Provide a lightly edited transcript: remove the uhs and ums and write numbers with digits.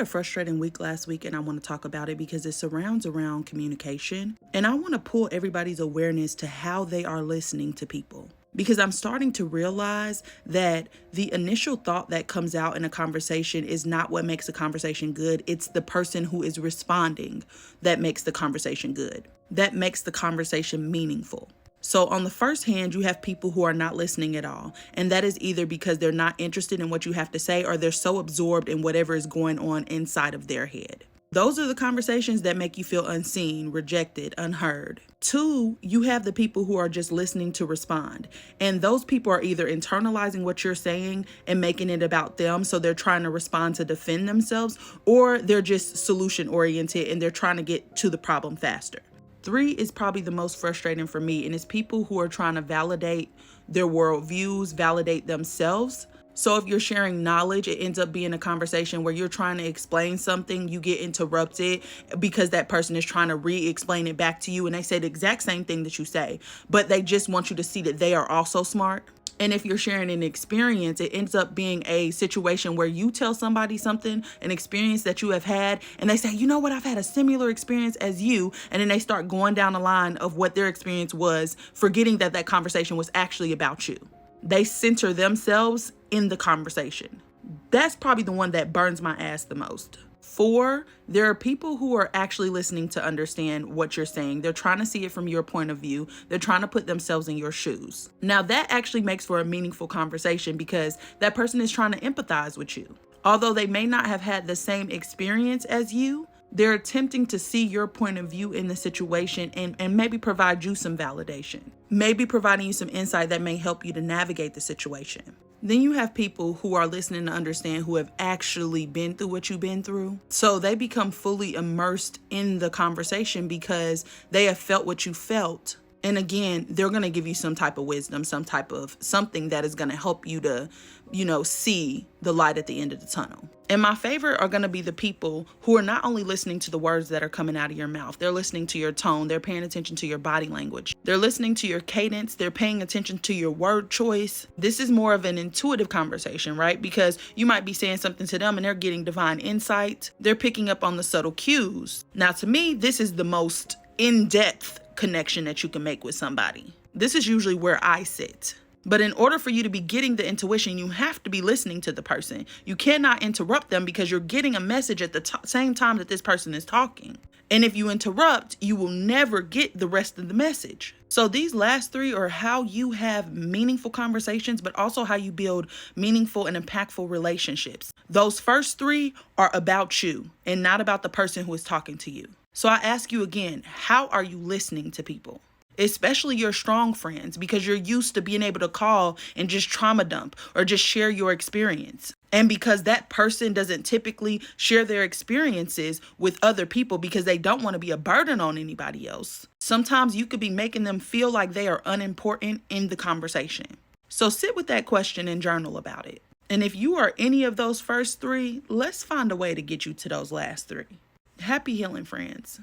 had a frustrating week last week and I want to talk about it because it surrounds around communication. And I want to pull everybody's awareness to how they are listening to people. Because I'm starting to realize that the initial thought that comes out in a conversation is not what makes a conversation good. It's the person who is responding that makes the conversation good, that makes the conversation meaningful. So on the first hand, you have people who are not listening at all. And that is either because they're not interested in what you have to say or they're so absorbed in whatever is going on inside of their head. Those are the conversations that make you feel unseen, rejected, unheard. 2, you have the people who are just listening to respond. And those people are either internalizing what you're saying and making it about them, so they're trying to respond to defend themselves, or they're just solution oriented and they're trying to get to the problem faster. 3 is probably the most frustrating for me, and it's people who are trying to validate their worldviews, validate themselves. So if you're sharing knowledge, it ends up being a conversation where you're trying to explain something, you get interrupted because that person is trying to re-explain it back to you, and they say the exact same thing that you say, but they just want you to see that they are also smart. And if you're sharing an experience, it ends up being a situation where you tell somebody something, an experience that you have had, and they say, you know what, I've had a similar experience as you. And then they start going down the line of what their experience was, forgetting that that conversation was actually about you. They center themselves in the conversation. That's probably the one that burns my ass the most. 4, there are people who are actually listening to understand what you're saying. They're trying to see it from your point of view. They're trying to put themselves in your shoes. Now that actually makes for a meaningful conversation because that person is trying to empathize with you. Although they may not have had the same experience as you, they're attempting to see your point of view in the situation and maybe provide you some validation. Maybe providing you some insight that may help you to navigate the situation. Then you have people who are listening to understand who have actually been through what you've been through. So they become fully immersed in the conversation because they have felt what you felt. And again, they're going to give you some type of wisdom, some type of something that is going to help you to, see the light at the end of the tunnel. And my favorite are going to be the people who are not only listening to the words that are coming out of your mouth, they're listening to your tone, they're paying attention to your body language, they're listening to your cadence, they're paying attention to your word choice. This is more of an intuitive conversation, right? Because you might be saying something to them and they're getting divine insight. They're picking up on the subtle cues. Now, to me, this is the most in-depth connection that you can make with somebody. This is usually where I sit. But in order for you to be getting the intuition, you have to be listening to the person. You cannot interrupt them because you're getting a message at the same time that this person is talking. And if you interrupt, you will never get the rest of the message. So these last 3 are how you have meaningful conversations, but also how you build meaningful and impactful relationships. Those first 3 are about you and not about the person who is talking to you. So I ask you again, how are you listening to people? Especially your strong friends, because you're used to being able to call and just trauma dump or just share your experience. And because that person doesn't typically share their experiences with other people because they don't want to be a burden on anybody else, sometimes you could be making them feel like they are unimportant in the conversation. So sit with that question and journal about it. And if you are any of those first 3, let's find a way to get you to those last 3. Happy healing, friends.